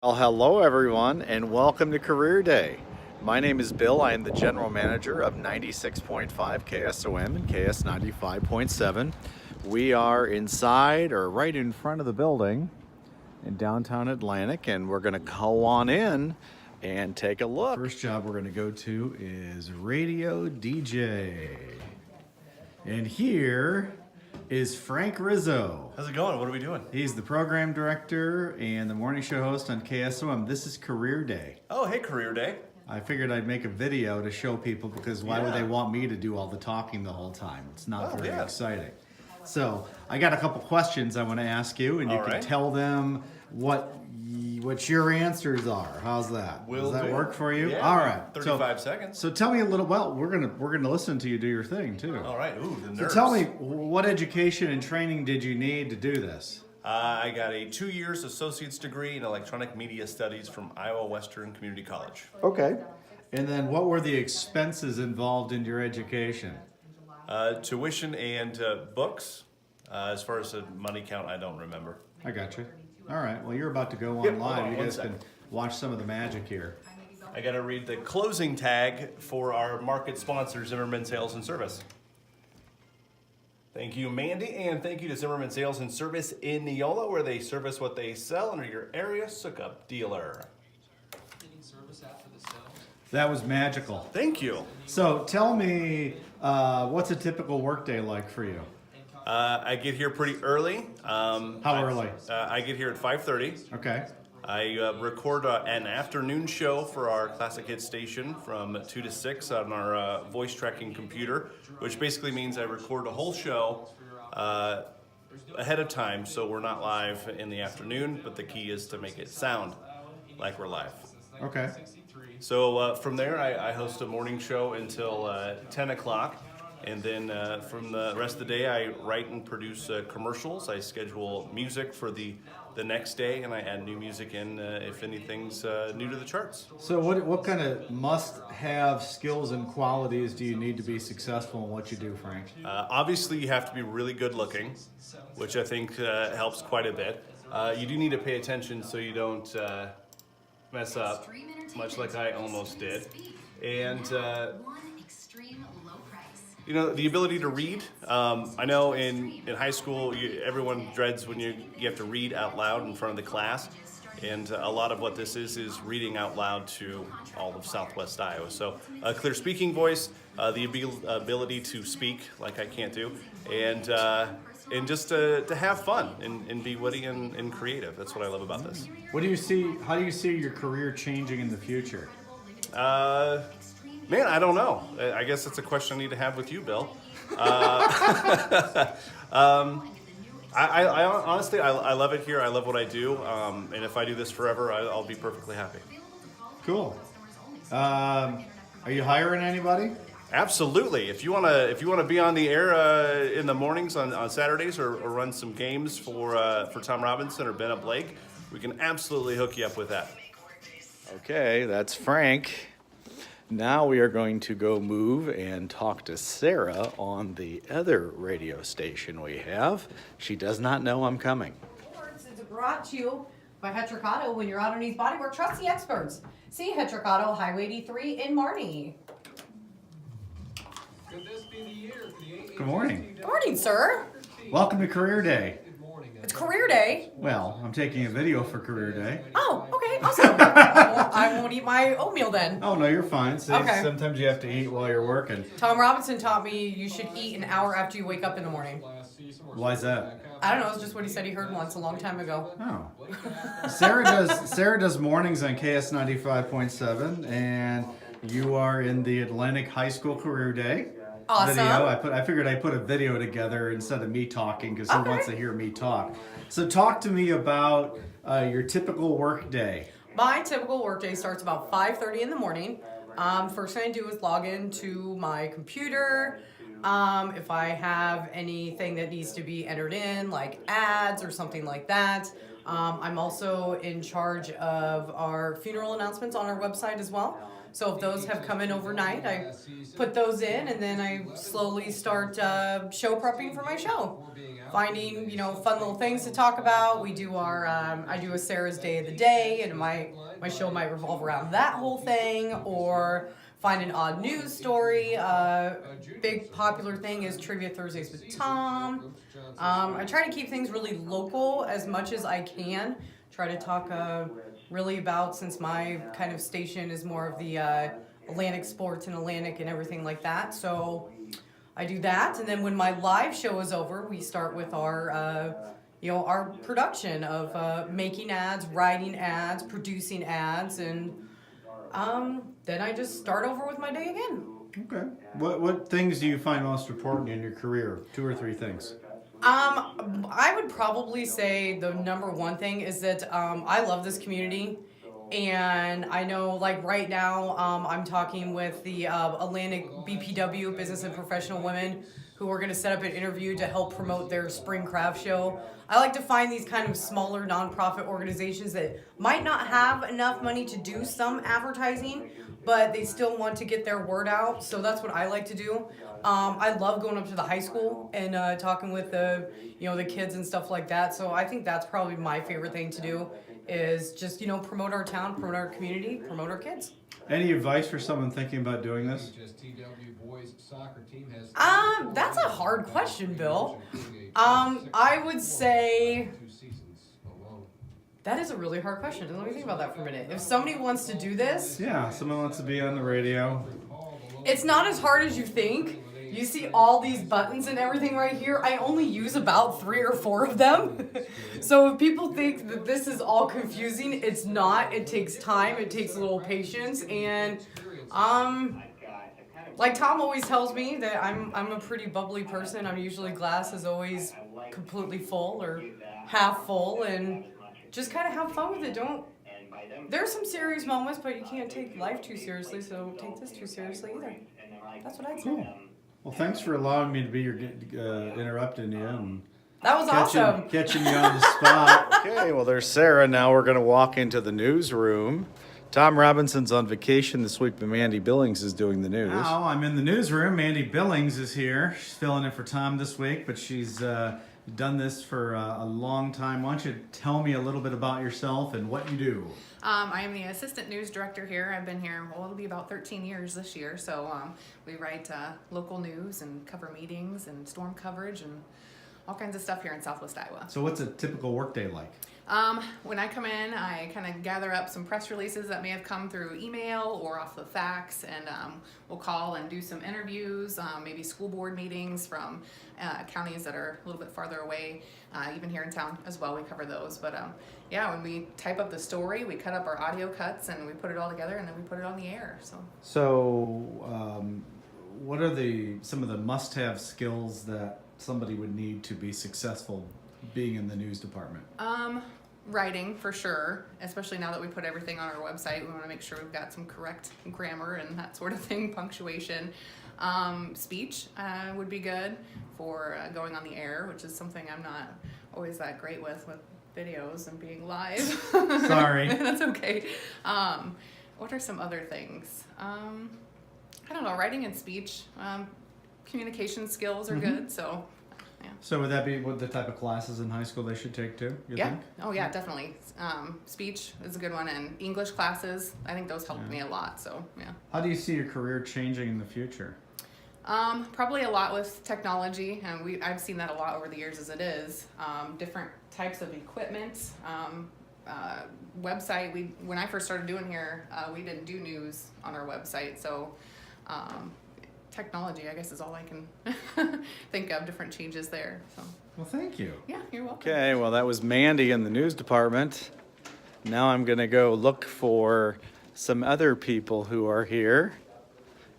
Well, hello everyone, and welcome to Career Day. My name is Bill. I am the General Manager of 96.5 KSOM and KS 95.7. We are inside or right in front of the building in downtown Atlantic, and we're going to go on in and take a look. First job we're going to go to is radio DJ. And here is Frank Rizzo. How's it going? What are we doing? He's the program director and the morning show host on KSOM. This is Career Day. Oh, hey, Career Day. I figured I'd make a video to show people because why would they want me to do all the talking the whole time? It's not very exciting. So I got a couple questions I want to ask you, and you can tell them what your answers are. How's that? Does that work for you? Yeah, all right. 35 seconds. So tell me a little. Well, we're gonna listen to you do your thing too. All right. Ooh, the nerves. So tell me, what education and training did you need to do this? I got a 2 years associate's degree in electronic media studies from Iowa Western Community College. Okay. And then what were the expenses involved in your education? Tuition and books. As far as the money count, I don't remember. I got you. All right. Well, you're about to go on live. You guys can watch some of the magic here. I got to read the closing tag for our market sponsor, Zimmerman Sales and Service. Thank you, Mandy, and thank you to Zimmerman Sales and Service in Neola, where they service what they sell and are your area suck-up dealer. That was magical. Thank you. So tell me, what's a typical workday like for you? I get here pretty early. How early? I get here at 5:30. Okay. I record an afternoon show for our Classic Hits station from 2 to 6 on our voice tracking computer, which basically means I record a whole show ahead of time, so we're not live in the afternoon, but the key is to make it sound like we're live. Okay. So from there, I host a morning show until 10 o'clock. And then from the rest of the day, I write and produce commercials. I schedule music for the next day, and I add new music in if anything's new to the charts. So what kind of must-have skills and qualities do you need to be successful in what you do, Frank? Obviously, you have to be really good looking, which I think helps quite a bit. You do need to pay attention so you don't mess up, much like I almost did. And you know, the ability to read. I know in high school, everyone dreads when you have to read out loud in front of the class. And a lot of what this is reading out loud to all of Southwest Iowa. So a clear speaking voice, the ability to speak like I can't do, and just to have fun and be witty and creative. That's what I love about this. How do you see your career changing in the future? Man, I don't know. I guess that's a question I need to have with you, Bill. I honestly, I love it here. I love what I do. And if I do this forever, I'll be perfectly happy. Cool. Are you hiring anybody? Absolutely. If you wanna be on the air in the mornings on Saturdays or run some games for Tom Robinson or Bennett Blake, we can absolutely hook you up with that. Okay, that's Frank. Now we are going to go move and talk to Sarah on the other radio station we have. She does not know I'm coming. It's brought to you by Hetrick Auto. When you're out on these bodywork, trust the experts. See Hetrick Auto, Highway 83 in Marnie. Could this be the year for the AHS Good morning. Good morning, sir. Welcome to Career Day. It's Career Day. Well, I'm taking a video for Career Day. Oh, okay, awesome. I won't eat my oatmeal then. Oh, no, you're fine. See, Okay. Sometimes you have to eat while you're working. Tom Robinson taught me you should eat an hour after you wake up in the morning. Why is that? I don't know, it's just what he said he heard once a long time ago. Oh. Sarah does mornings on KS 95.7, and you are in the Atlantic High School Career Day. Awesome. Video. I figured I'd put a video together instead of me talking because who wants to hear me talk? So talk to me about your typical work day. My typical workday starts about 5:30 in the morning. First thing I do is log into my computer. If I have anything that needs to be entered in, like ads or something like that, I'm also in charge of our funeral announcements on our website as well. So if those have come in overnight, I put those in, and then I slowly start show prepping for my show. Finding, fun little things to talk about. We do I do a Sarah's Day of the Day, and my show might revolve around that whole thing, or find an odd news story. Big popular thing is Trivia Thursdays with Tom. I try to keep things really local as much as I can. Try to talk really about, since my kind of station is more of the Atlantic sports and Atlantic and everything like that. So I do that, and then when my live show is over, we start with our production of making ads, writing ads, producing ads, and then I just start over with my day again. Okay. What things do you find most important in your career? 2 or 3 things. I would probably say the number one thing is that I love this community, and I know, like right now, I'm talking with the Atlantic BPW, Business and Professional Women, who are going to set up an interview to help promote their spring craft show. I like to find these kind of smaller nonprofit organizations that might not have enough money to do some advertising, but they still want to get their word out. So that's what I like to do. I love going up to the high school and talking with the kids and stuff like that. So I think that's probably my favorite thing to do, is just promote our town, promote our community, promote our kids. Any advice for someone thinking about doing this? That's a hard question, Bill. I would say that is a really hard question. Let me think about that for a minute. If somebody wants to do this, Yeah, someone wants to be on the radio. it's not as hard as you think. You see all these buttons and everything right here. I only use about 3 or 4 of them. So if people think that this is all confusing, it's not. It takes time. It takes a little patience. And like Tom always tells me that I'm a pretty bubbly person. I'm usually glass is always completely full or half full, and just kind of have fun with it. There's some serious moments, but you can't take life too seriously, so don't take this too seriously either. That's what I'd say. Well, thanks for allowing me to be interrupting you and That was awesome. catching you on the spot. Okay, well, there's Sarah. Now we're going to walk into the newsroom. Tom Robinson's on vacation this week, but Mandy Billings is doing the news. Now I'm in the newsroom. Mandy Billings is here. She's filling in for Tom this week, but she's done this for a long time. Why don't you tell me a little bit about yourself and what you do? I am the assistant news director here. I've been here, it'll be about 13 years this year. So we write local news and cover meetings and storm coverage and all kinds of stuff here in Southwest Iowa. So what's a typical workday like? When I come in, I kind of gather up some press releases that may have come through email or off the fax, and we'll call and do some interviews, maybe school board meetings from counties that are a little bit farther away, even here in town as well. We cover those. But yeah, when we type up the story, we cut up our audio cuts and we put it all together, and then we put it on the air. So what are some of the must-have skills that somebody would need to be successful being in the news department? Writing for sure, especially now that we put everything on our website. We want to make sure we've got some correct grammar and that sort of thing, punctuation. Speech would be good for going on the air, which is something I'm not always that great with videos and being live. Sorry. That's okay. What are some other things? I don't know, writing and speech. Communication skills are good, so yeah. So would that be what the type of classes in high school they should take too, you Yeah. think? Oh yeah, definitely. Speech is a good one, and English classes. I think those helped me a lot. So yeah. How do you see your career changing in the future? Probably a lot with technology, and I've seen that a lot over the years as it is. Different types of equipment, website. When I first started doing here, we didn't do news on our website, so technology, I guess, is all I can think of. Different changes there. So Well, thank you. yeah, you're welcome. Okay, well, that was Mandy in the news department. Now I'm going to go look for some other people who are here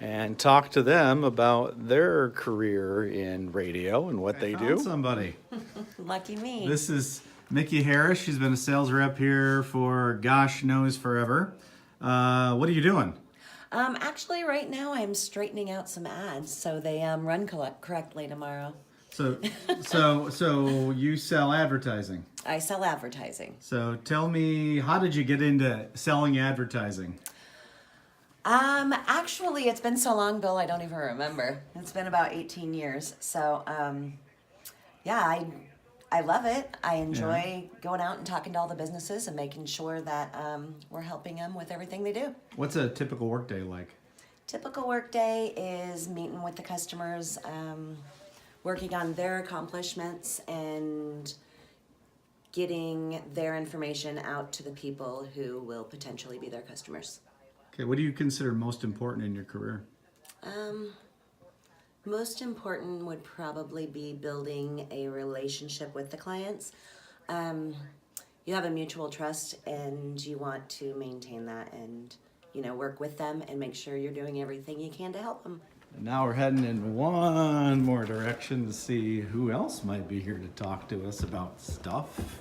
and talk to them about their career in radio and what they Found do. somebody. Lucky me. This is Mickey Harris. She's been a sales rep here for gosh knows forever. What are you doing? Actually, right now I'm straightening out some ads so they run correctly tomorrow. So you sell advertising. I sell advertising. So tell me, how did you get into selling advertising? Actually, it's been so long, Bill, I don't even remember. It's been about 18 years. So, yeah, I love it. I enjoy going out and talking to all the businesses and making sure that we're helping them with everything they do. What's a typical workday like? Typical workday is meeting with the customers, working on their accomplishments and getting their information out to the people who will potentially be their customers. Okay, what do you consider most important in your career? Most important would probably be building a relationship with the clients. You have a mutual trust and you want to maintain that and, you know, work with them and make sure you're doing everything you can to help them. And now we're heading in one more direction to see who else might be here to talk to us about stuff.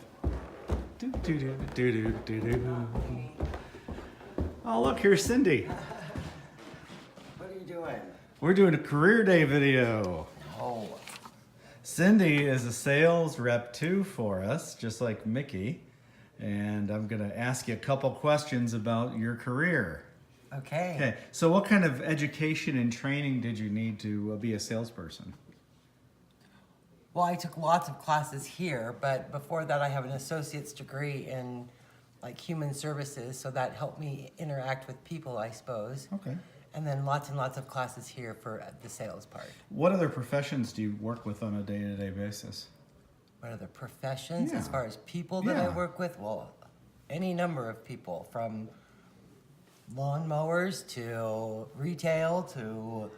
Do, do, do, do, do, do, do. Oh, look, here's Cindy. What are you doing? We're doing a career day video. Oh, Cindy is a sales rep too for us, just like Mickey. And I'm going to ask you a couple questions about your career. okay. Okay, so what kind of education and training did you need to be a salesperson? Well, I took lots of classes here, but before that, I have an associate's degree in like human services, so that helped me interact with people, I suppose. Okay. And then lots and lots of classes here for the sales part. What other professions do you work with on a day-to-day basis? What other professions as Yeah. far as people that I Yeah. work with? Well, any number of people, from lawnmowers to retail to,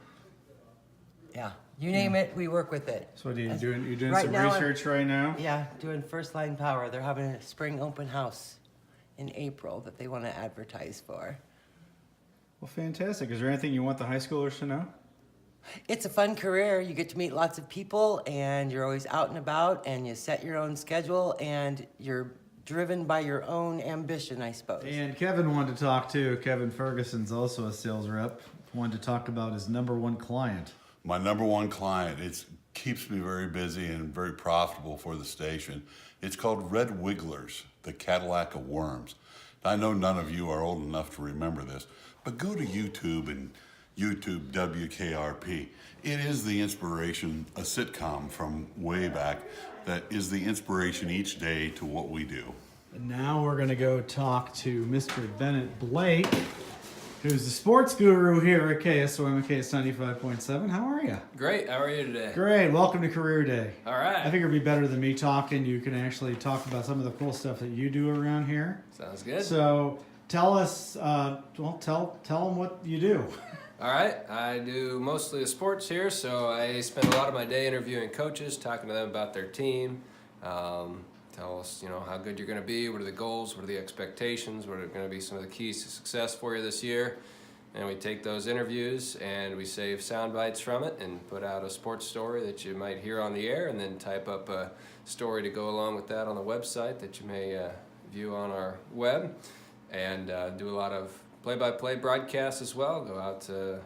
yeah, you name it, we work with it. So what are you As- doing? You're doing right some now I'm- research right now? Yeah, doing First Line Power. They're having a spring open house in April that they want to advertise for. Well, fantastic. Is there anything you want the high schoolers to know? It's a fun career. You get to meet lots of people and you're always out and about and you set your own schedule and you're driven by your own ambition, I suppose. And Kevin wanted to talk too. Kevin Ferguson's also a sales rep. Wanted to talk about his number one client. My number one client, it keeps me very busy and very profitable for the station. It's called Red Wigglers, the Cadillac of Worms. I know none of you are old enough to remember this, but go to YouTube and YouTube WKRP. It is the inspiration, a sitcom from way back that is the inspiration each day to what we do. And now we're going to go talk to Mr. Bennett Blake, who's the sports guru here at KSOM and KS 95.7. How are you? Great. How are you today? Great. Welcome to Career Day. All right. I think it'd be better than me talking. You can actually talk about some of the cool stuff that you do around here. Sounds good. So tell us, tell them what you do. All right. I do mostly the sports here, so I spend a lot of my day interviewing coaches, talking to them about their team. Tell us, how good you're going to be. What are the goals? What are the expectations? What are going to be some of the keys to success for you this year? And we take those interviews and we save sound bites from it and put out a sports story that you might hear on the air, and then type up a story to go along with that on the website that you may view on our web, and do a lot of play-by-play broadcasts as well. Go out to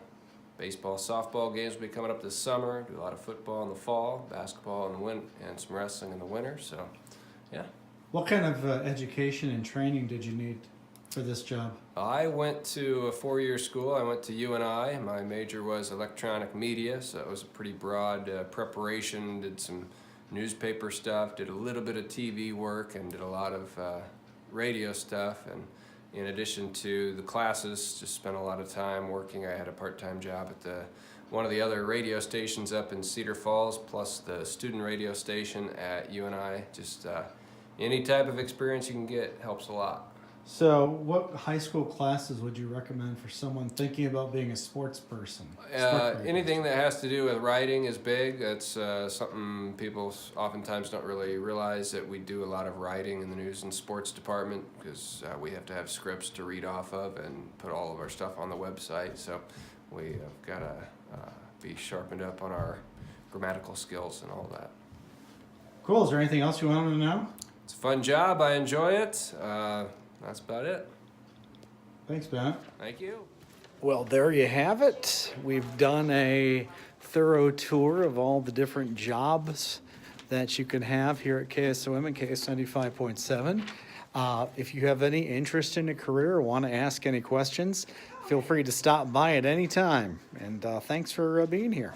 baseball, softball games will be coming up this summer. Do a lot of football in the fall, basketball in the winter, and some wrestling in the winter. So, yeah. What kind of education and training did you need for this job? I went to a 4-year school. I went to UNI. My major was electronic media, so it was a pretty broad preparation. Did some newspaper stuff, did a little bit of TV work, and did a lot of radio stuff. And in addition to the classes, just spent a lot of time working. I had a part-time job at one of the other radio stations up in Cedar Falls, plus the student radio station at UNI. Just any type of experience you can get helps a lot. So what high school classes would you recommend for someone thinking about being a sports person? Anything that has to do with writing is big. That's something people oftentimes don't really realize, that we do a lot of writing in the news and sports department, because we have to have scripts to read off of and put all of our stuff on the website. So we have got to be sharpened up on our grammatical skills and all that. Cool. Is there anything else you wanted to know? It's a fun job. I enjoy it. That's about it. Thanks, Bennett. Thank you. Well, there you have it. We've done a thorough tour of all the different jobs that you can have here at KSOM and KS 95.7. If you have any interest in a career or want to ask any questions, feel free to stop by at any time. And thanks for being here.